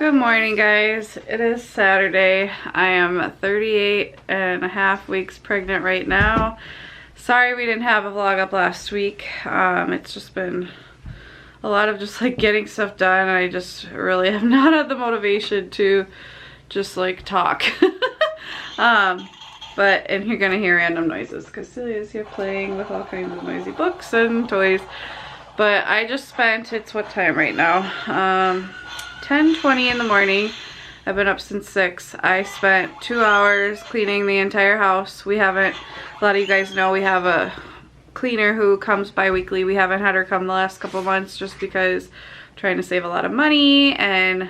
Good morning, guys. It is Saturday. I am 38 and a half weeks pregnant right now. Sorry we didn't have a vlog up last week. It's just been a lot of just like getting stuff done, and I just really have not had the motivation to just like talk. And you're gonna hear random noises because Celia is here playing with all kinds of noisy books and toys. But I just spent, it's what time right now? 10:20 in the morning. I've been up since 6. I spent 2 hours cleaning the entire house. We haven't, a lot of you guys know we have a cleaner who comes bi-weekly. We haven't had her come the last couple months just because I'm trying to save a lot of money, and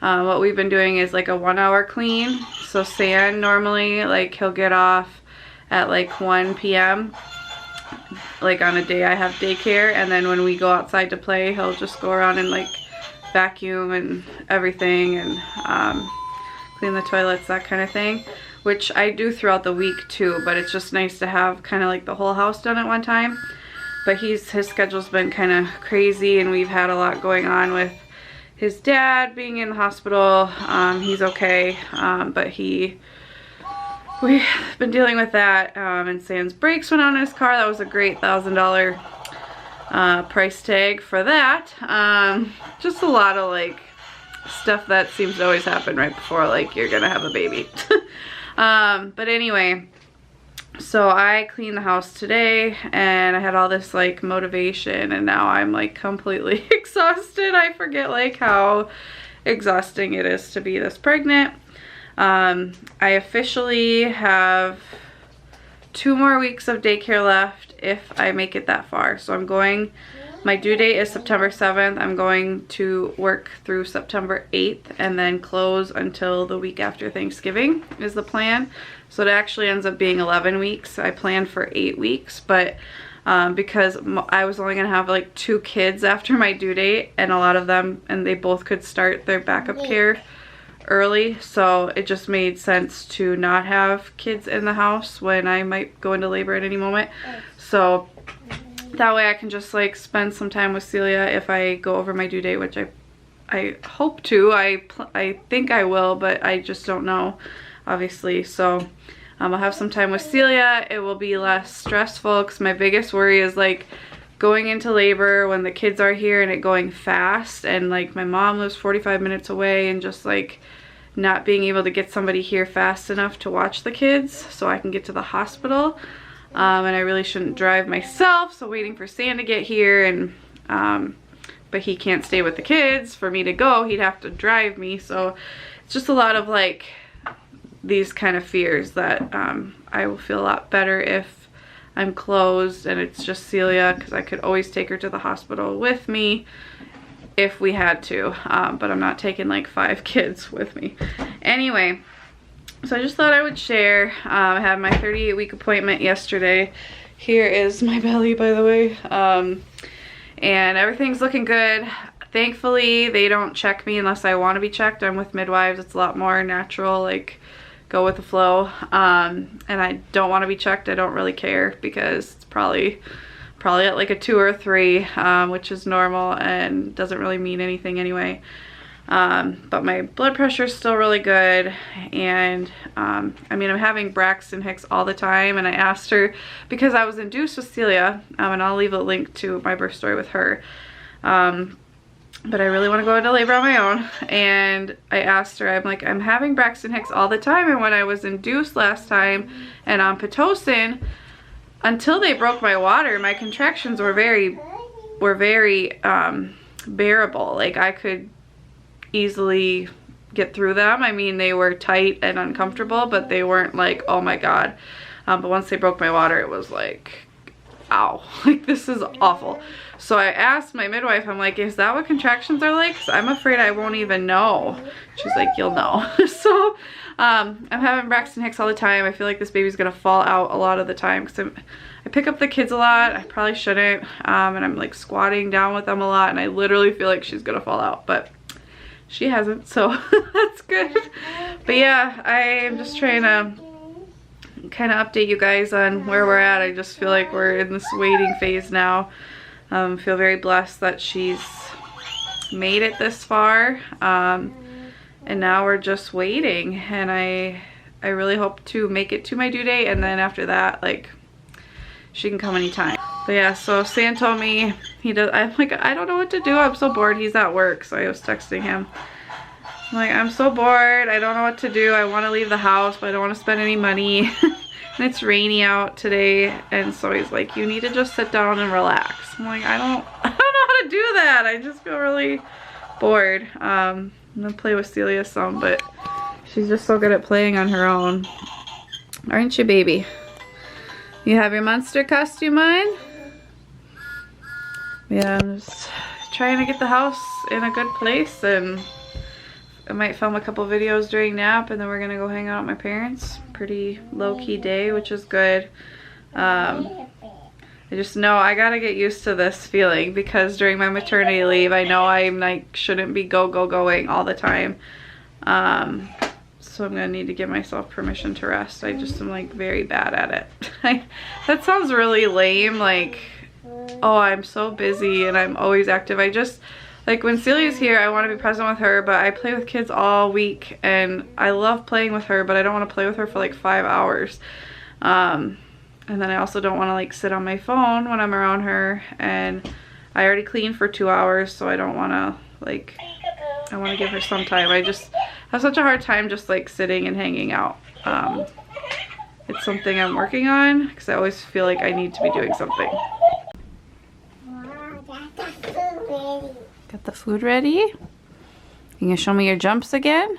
what we've been doing is like a 1 hour clean. So San normally, like, he'll get off at like 1 p.m. like on a day I have daycare, and then when we go outside to play, he'll just go around and like vacuum and everything, and clean the toilets, that kind of thing, which I do throughout the week too, but it's just nice to have kind of like the whole house done at one time. But his schedule's been kind of crazy, and we've had a lot going on with his dad being in the hospital. He's okay, but we've been dealing with that, and Sam's brakes went on in his car. That was a great $1,000 price tag for that. Just a lot of like stuff that seems to always happen right before like you're gonna have a baby. But anyway, so I cleaned the house today, and I had all this like motivation, and now I'm like completely exhausted. I forget like how exhausting it is to be this pregnant. I officially have 2 more weeks of daycare left if I make it that far. So I'm going, my due date is September 7th. I'm going to work through September 8th and then close until the week after Thanksgiving is the plan. So it actually ends up being 11 weeks. I planned for 8 weeks, but because I was only gonna have like 2 kids after my due date, and a lot of them, and they both could start their backup care early, so it just made sense to not have kids in the house when I might go into labor at any moment. So that way I can just like spend some time with Celia if I go over my due date, which I hope to. I think I will, but I just don't know, obviously. So I'll have some time with Celia. It will be less stressful, because my biggest worry is like going into labor when the kids are here and it going fast, and like my mom lives 45 minutes away, and just like not being able to get somebody here fast enough to watch the kids so I can get to the hospital. And I really shouldn't drive myself, so waiting for Sam to get here, and but he can't stay with the kids for me to go. He'd have to drive me, so it's just a lot of like these kind of fears that I will feel a lot better if I'm closed and it's just Celia, because I could always take her to the hospital with me if we had to, but I'm not taking like 5 kids with me. Anyway, so I just thought I would share. I had my 38-week appointment yesterday. Here is my belly, by the way, and everything's looking good. Thankfully, they don't check me unless I want to be checked. I'm with midwives. It's a lot more natural, like go with the flow, and I don't want to be checked. I don't really care, because it's probably at like a 2 or 3, which is normal and doesn't really mean anything anyway. But my blood pressure is still really good, and I mean, I'm having Braxton Hicks all the time, and I asked her, because I was induced with Celia, and I'll leave a link to my birth story with her, but I really want to go into labor on my own, and I asked her, I'm like, I'm having Braxton Hicks all the time, and when I was induced last time and on Pitocin, until they broke my water, my contractions were very bearable. Like I could easily get through them. I mean, they were tight and uncomfortable, but they weren't like, oh my god. But once they broke my water, it was like, ow, like this is awful. So I asked my midwife, I'm like, is that what contractions are like? 'Cause I'm afraid I won't even know. She's like, you'll know. So I'm having Braxton Hicks all the time. I feel like this baby's gonna fall out a lot of the time, because I pick up the kids a lot. I probably shouldn't, and I'm like squatting down with them a lot, and I literally feel like she's gonna fall out, but she hasn't, so that's good. But yeah, I am just trying to kind of update you guys on where we're at. I just feel like we're in this waiting phase now. Feel very blessed that she's made it this far. and now we're just waiting, and I really hope to make it to my due date, and then after that, like, she can come anytime. But yeah, so Sam told me I'm like, I don't know what to do. I'm so bored. He's at work, so I was texting him. I'm like, I'm so bored. I don't know what to do. I want to leave the house, but I don't want to spend any money. And it's rainy out today, and so he's like, you need to just sit down and relax. I'm like, I don't know how to do that. I just feel really bored. I'm gonna play with Celia some, but she's just so good at playing on her own. Aren't you, baby? You have your monster costume on? Yeah, I'm just trying to get the house in a good place, and I might film a couple videos during nap, and then we're gonna go hang out at my parents'. Pretty low-key day, which is good. I just know I gotta get used to this feeling, because during my maternity leave, I know I'm like, shouldn't be going all the time. So I'm gonna need to give myself permission to rest. I just am like very bad at it. That sounds really lame, like, oh, I'm so busy and I'm always active. I just, like, when Celia's here, I want to be present with her, but I play with kids all week, and I love playing with her, but I don't want to play with her for like 5 hours. And then I also don't want to like sit on my phone when I'm around her, and I already cleaned for 2 hours, so I don't want to, like, I want to give her some time. I just have such a hard time just like sitting and hanging out. It's something I'm working on, because I always feel like I need to be doing something. Got the food ready? You gonna show me your jumps again?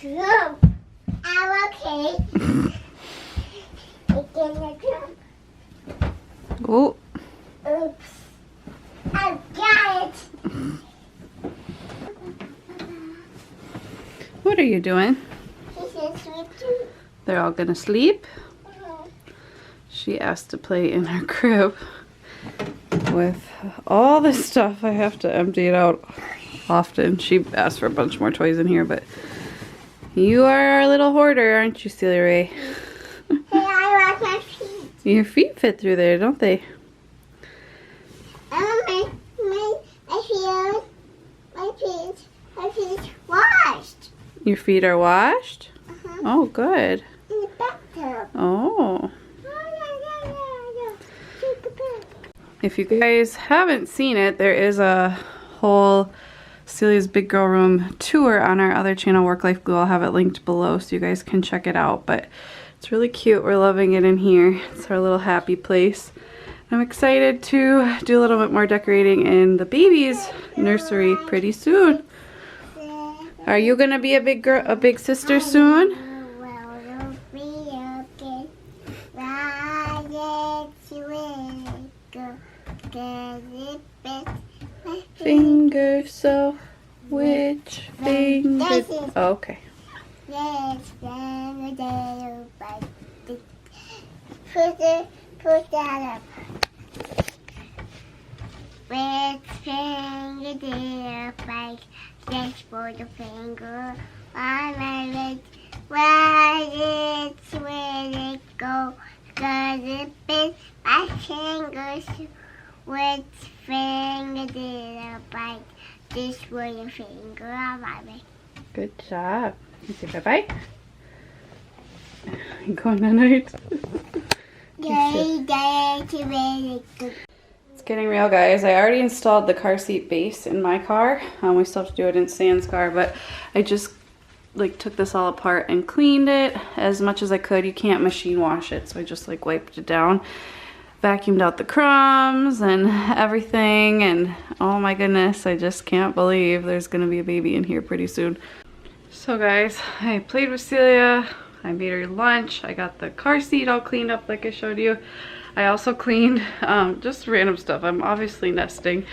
Jump. I'm okay. Oh. Oops. I got it. What are you doing? He said sleep too. They're all gonna sleep? She asked to play in her crib with all this stuff. I have to empty it out often. She asked for a bunch more toys in here, but you are our little hoarder, aren't you, Celia Ray? Hey, I like my feet. Your feet fit through there, don't they? My feet washed. Your feet are washed? Oh, good. In the bathtub. Oh. If you guys haven't seen it, there is a whole Celia's Big Girl Room tour on our other channel, Work Life Glue. I'll have it linked below so you guys can check it out. But it's really cute. We're loving it in here. It's our little happy place. I'm excited to do a little bit more decorating in the baby's nursery pretty soon. Are you gonna be a big girl, a big sister soon? Finger, so which finger? Oh, okay. Put that up. Which finger did I bite? Just for the finger on my leg. Where did it go? 'Cause it bit my fingers. Which finger did I bite? This for the finger on my leg. Good job. You say bye-bye. Go night. It's getting real, guys. I already installed the car seat base in my car. We still have to do it in Sam's car, but I just like took this all apart and cleaned it as much as I could. You can't machine wash it, so I just like wiped it down, vacuumed out the crumbs and everything, and oh my goodness, I just can't believe there's gonna be a baby in here pretty soon. So guys, I played with Celia. I made her lunch. I got the car seat all cleaned up like I showed you. I also cleaned just random stuff. I'm obviously nesting.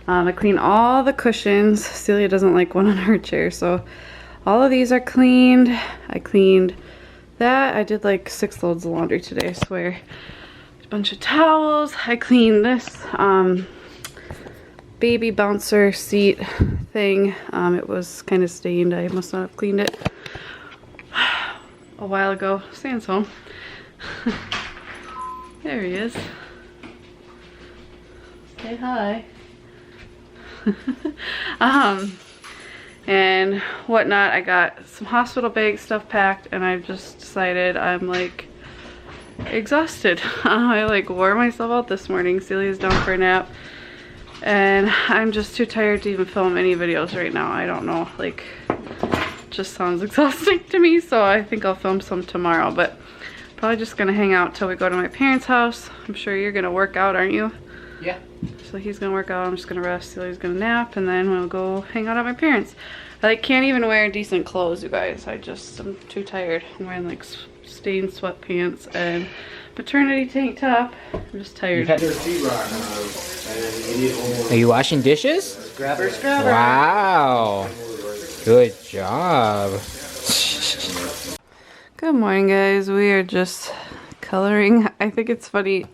I cleaned all the cushions. Celia doesn't like one on her chair, so all of these are cleaned. I cleaned that. I did like 6 loads of laundry today, I swear. A bunch of towels. I cleaned this baby bouncer seat thing. It was kind of stained. I must not have cleaned it a while ago. Sam's home. There he is. Say hi. and whatnot. I got some hospital bag stuff packed, and I've just decided I'm like exhausted. I like wore myself out this morning. Celia's down for a nap, and I'm just too tired to even film any videos right now. I don't know, like, just sounds exhausting to me, so I think I'll film some tomorrow, but probably just gonna hang out till we go to my parents' house. I'm sure you're gonna work out, aren't you? Yeah. So he's gonna work out, I'm just gonna rest, Celia's gonna nap, and then we'll go hang out at my parents'. I like, can't even wear decent clothes, you guys. I'm too tired. I'm wearing like stained sweatpants and maternity tank top. I'm just tired. Are you washing dishes? Scrubber. Wow. Good job. Good morning, guys. We are just coloring. I think it's funny.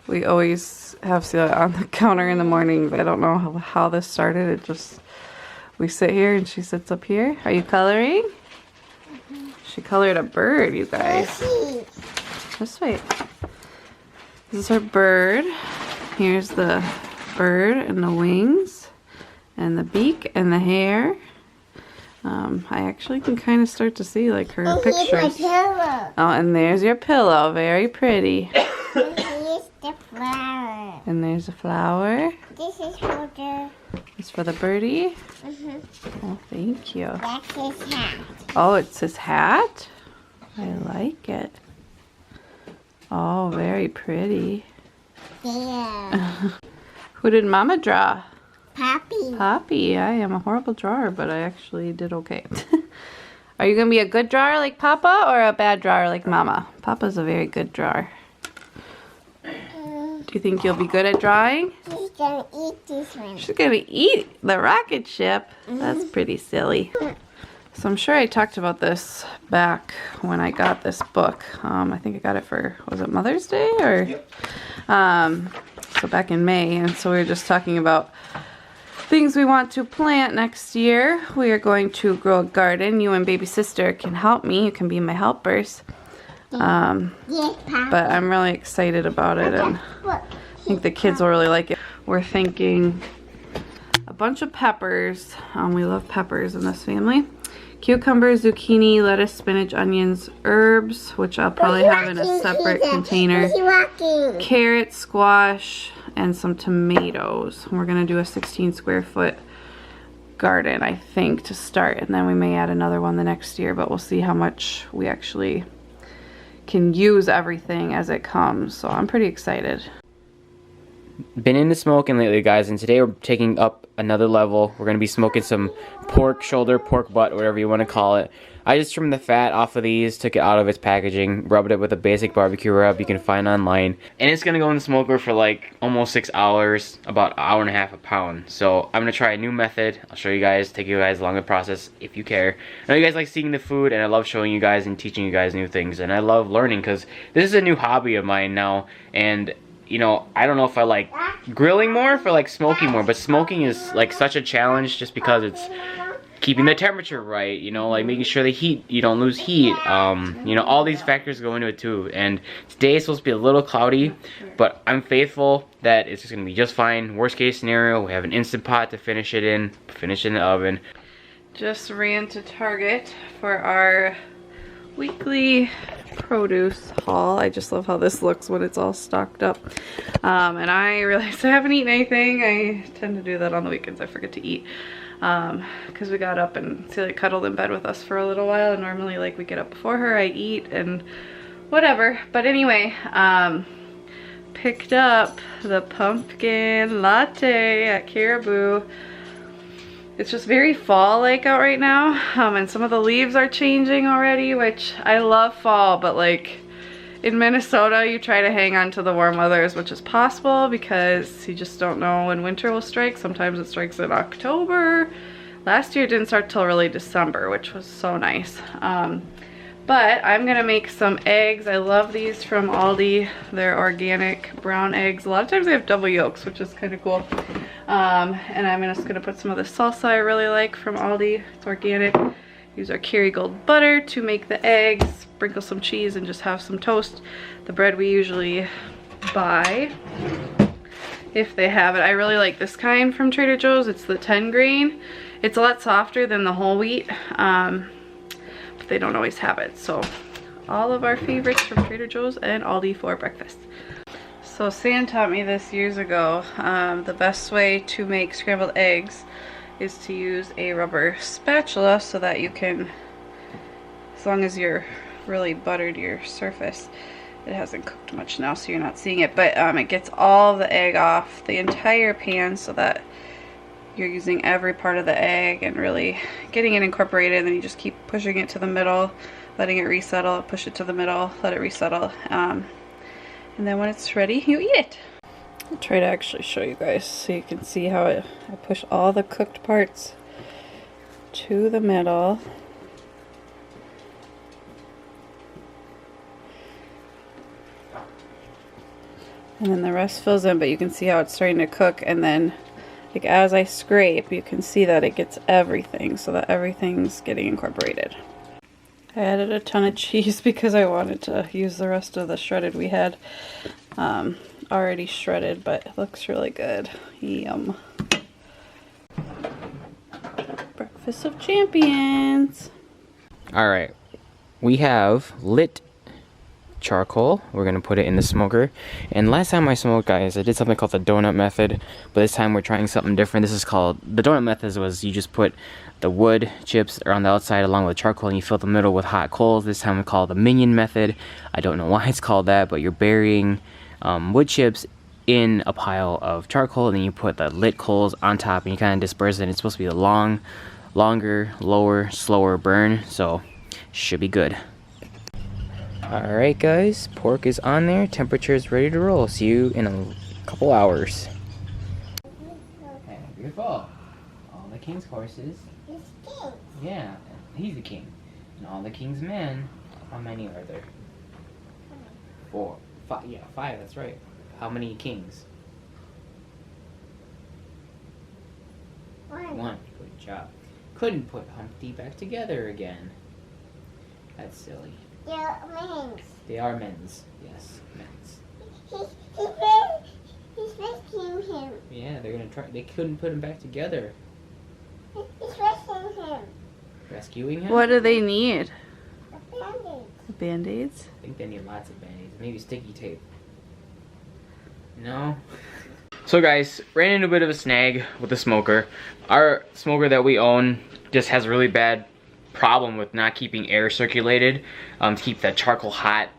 We always have Celia on the counter in the morning, but I don't know how this started. It just, we sit here and she sits up here. Are you coloring? She colored a bird, you guys. Just wait. This is her bird. Here's the bird and the wings and the beak and the hair. I actually can kind of start to see like her pictures. Here's my pillow. Oh, and there's your pillow. Very pretty. And here's the flower. And there's a flower. This is for the... It's for the birdie. Oh, thank you. That's his hat. Oh, it's his hat? I like it. Oh, very pretty. There. Who did Mama draw? Poppy. Poppy. I am a horrible drawer, but I actually did okay. Are you going to be a good drawer like Papa or a bad drawer like Mama? Papa's a very good drawer. Do you think you'll be good at drawing? She's gonna eat this one. She's going to eat the rocket ship. That's pretty silly. So I'm sure I talked about this back when I got this book. I think I got it for, was it Mother's Day? Or so back in May. And so we were just talking about things we want to plant next year. We are going to grow a garden. You and baby sister can help me. You can be my helpers. Yes, Papa. But I'm really excited about it, and I think the kids will really like it. We're thinking a bunch of peppers. We love peppers in this family. Cucumbers, zucchini, lettuce, spinach, onions, herbs, which I'll probably have in a separate container. Carrots, squash, and some tomatoes. We're going to do a 16 square foot garden, I think, to start. And then we may add another one the next year, but we'll see how much we actually can use everything as it comes. So I'm pretty excited. Been into smoking lately, guys, and today we're taking up another level. We're going to be smoking some pork shoulder, pork butt, whatever you want to call it. I just trimmed the fat off of these, took it out of its packaging, rubbed it with a basic barbecue rub you can find online. And it's going to go in the smoker for like almost 6 hours, about an hour and a half a pound. So I'm going to try a new method. I'll show you guys, take you guys along the process if you care. I know you guys like seeing the food, and I love showing you guys and teaching you guys new things. And I love learning because this is a new hobby of mine now. And you know, I don't know if I like grilling more, if I like smoking more, but smoking is like such a challenge just because it's keeping the temperature right, you know, like making sure the heat, you don't lose heat, you know, all these factors go into it too. And today is supposed to be a little cloudy, but I'm faithful that it's just gonna be just fine. Worst case scenario, we have an Instant Pot to finish it in the oven. Just ran to Target for our weekly produce haul. I just love how this looks when it's all stocked up. And I realized I haven't eaten anything. I tend to do that on the weekends. I forget to eat. Because we got up and Celia cuddled in bed with us for a little while, and normally like we get up before her, I eat and whatever. But anyway, picked up the pumpkin latte at Caribou. It's just very fall-like out right now, and some of the leaves are changing already, which I love fall, but like in Minnesota you try to hang on to the warm weather as much as possible because you just don't know when winter will strike. Sometimes it strikes in October. Last year it didn't start till really December, which was so nice. But I'm gonna make some eggs. I love these from Aldi. They're organic brown eggs. A lot of times they have double yolks, which is kind of cool. And I'm just gonna put some of the salsa I really like from Aldi. It's organic. Use our Kerrygold butter to make the eggs. Sprinkle some cheese and just have some toast. The bread we usually buy. if they have it. I really like this kind from Trader Joe's. It's the 10 grain. It's a lot softer than the whole wheat, but they don't always have it. So all of our favorites from Trader Joe's and Aldi for breakfast. So Sam taught me this years ago. The best way to make scrambled eggs is to use a rubber spatula so that you can, as long as you're really buttered your surface, it hasn't cooked much now so you're not seeing it, but it gets all the egg off the entire pan so that you're using every part of the egg and really getting it incorporated. Then you just keep pushing it to the middle, letting it resettle, push it to the middle, let it resettle, and then when it's ready, you eat it. I'll try to actually show you guys so you can see how I push all the cooked parts to the middle. And then the rest fills in, but you can see how it's starting to cook, and then like as I scrape, you can see that it gets everything, so that everything's getting incorporated. I added a ton of cheese because I wanted to use the rest of the shredded we had already shredded, but it looks really good. Yum. Breakfast of champions. All right, we have lit charcoal. We're gonna put it in the smoker. And last time I smoked, guys, I did something called the donut method, but this time we're trying something different. This is called, the donut method was you just put the wood chips around the outside along with charcoal and you fill the middle with hot coals. This time we call it the minion method. I don't know why it's called that, but you're burying wood chips in a pile of charcoal, and then you put the lit coals on top and you kind of disperse it. And it's supposed to be a longer, lower, slower burn, so should be good. Alright guys, pork is on there, temperature is ready to roll. See you in a couple hours. Hey, beautiful. All the king's horses. He's king. Yeah, he's the king. And all the king's men. How many are there? 4. 5, yeah, 5, that's right. How many kings? 1. Good job. Couldn't put Humpty back together again. That's silly. They're men's. They are men's. Yes, men's. He's rescuing him. Yeah, they're gonna try. They couldn't put him back together. He's rescuing him. Rescuing him? What do they need? The bandage. Band-aids? I think they need lots of band-aids. Maybe sticky tape. No? So guys, ran into a bit of a snag with the smoker. Our smoker that we own just has a really bad problem with not keeping air circulated to keep that charcoal hot.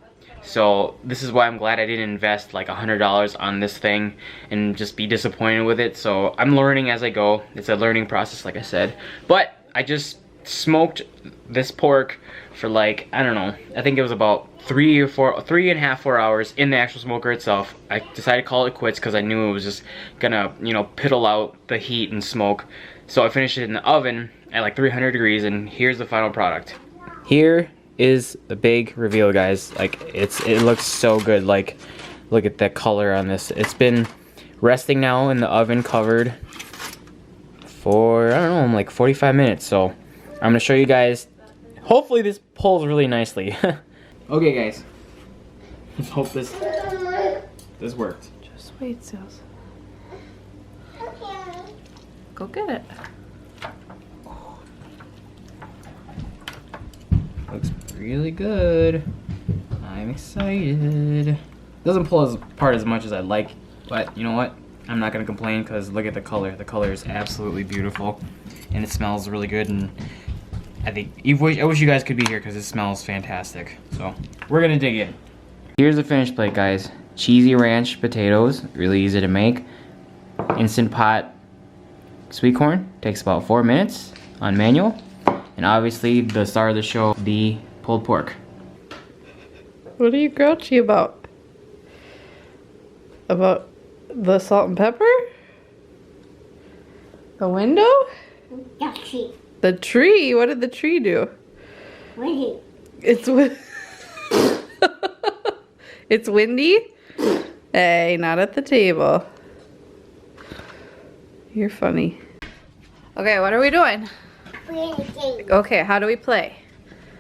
So this is why I'm glad I didn't invest like $100 on this thing and just be disappointed with it. So I'm learning as I go. It's a learning process, like I said. But I just smoked this pork for like, I don't know, I think it was about 3.5-4 hours in the actual smoker itself. I decided to call it quits because I knew it was just gonna, you know, piddle out the heat and smoke. So I finished it in the oven at like 300 degrees, and here's the final product. Here is the big reveal, guys. Like, it looks so good. Like, look at the color on this. It's been resting now in the oven covered for, I don't know, like 45 minutes. So I'm gonna show you guys. Hopefully this pulls really nicely. Okay guys, let's hope this worked. Just wait, Sales. Okay. Go get it. Looks really good. I'm excited. Doesn't pull apart as much as I'd like, but you know what? I'm not gonna complain because look at the color. The color is absolutely beautiful, and it smells really good. And I wish you guys could be here because it smells fantastic. So we're gonna dig in. Here's the finished plate, guys. Cheesy ranch potatoes, really easy to make. Instant pot sweet corn, takes about 4 minutes on manual. And obviously the star of the show, the pulled pork. What are you grouchy about? About the salt and pepper? The window? Ducky. The tree? What did the tree do? Windy. It's it's windy? Hey, not at the table. You're funny. Okay, what are we doing? We're in a game. Okay, how do we play?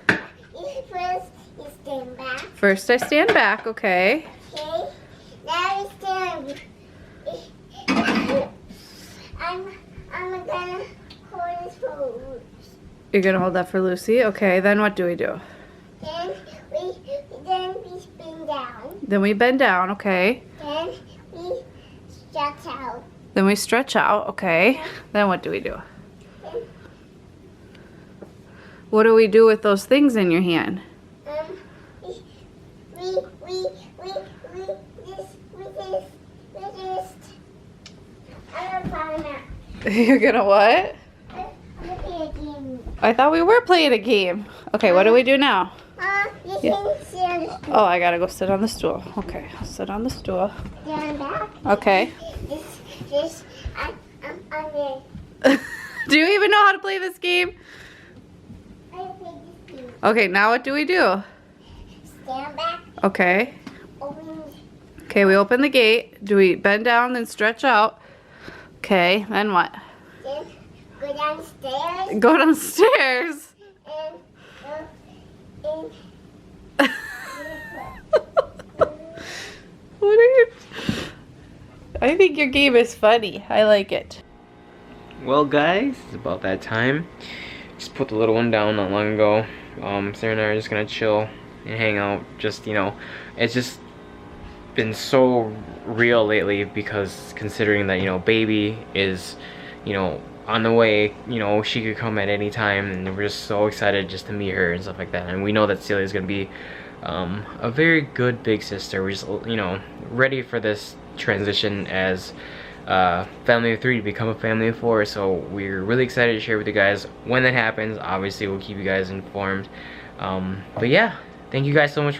First, you stand back. First I stand back, okay. Okay. Now you stand. gonna hold this for Lucy. You're gonna hold that for Lucy? Okay, then what do we do? Then we spin down. Then we bend down, okay. Then we stretch out. Then we stretch out, okay. Then what do we do? Then, What do we do with those things in your hand? we just, I'm gonna find out. You're gonna what? I'm gonna play a game. I thought we were playing a game. Okay, what do we do now? You Yeah. can sit on the stool. Oh, I gotta go sit on the stool. Okay, I'll sit on the stool. Stand back. Okay. I'm ready. Do you even know how to play this game? I play this game. Okay, now what do we do? Stand back. Okay. Open. Okay, we open the gate. Do we bend down then stretch out? Okay, then what? Then go downstairs. Go downstairs. And What are you? I think your game is funny. I like it. Well, guys, it's about that time. Just put the little one down not long ago. Sarah and I are just gonna chill and hang out. Just, you know, it's just been so real lately because considering that, you know, baby is, you know, on the way, you know, she could come at any time, and we're just so excited just to meet her and stuff like that. And we know that Celia is gonna be a very good big sister. We're just, you know, ready for this transition as family of 3 to become a family of 4. So we're really excited to share with you guys when that happens. Obviously, we'll keep you guys informed. But yeah, thank you guys so much for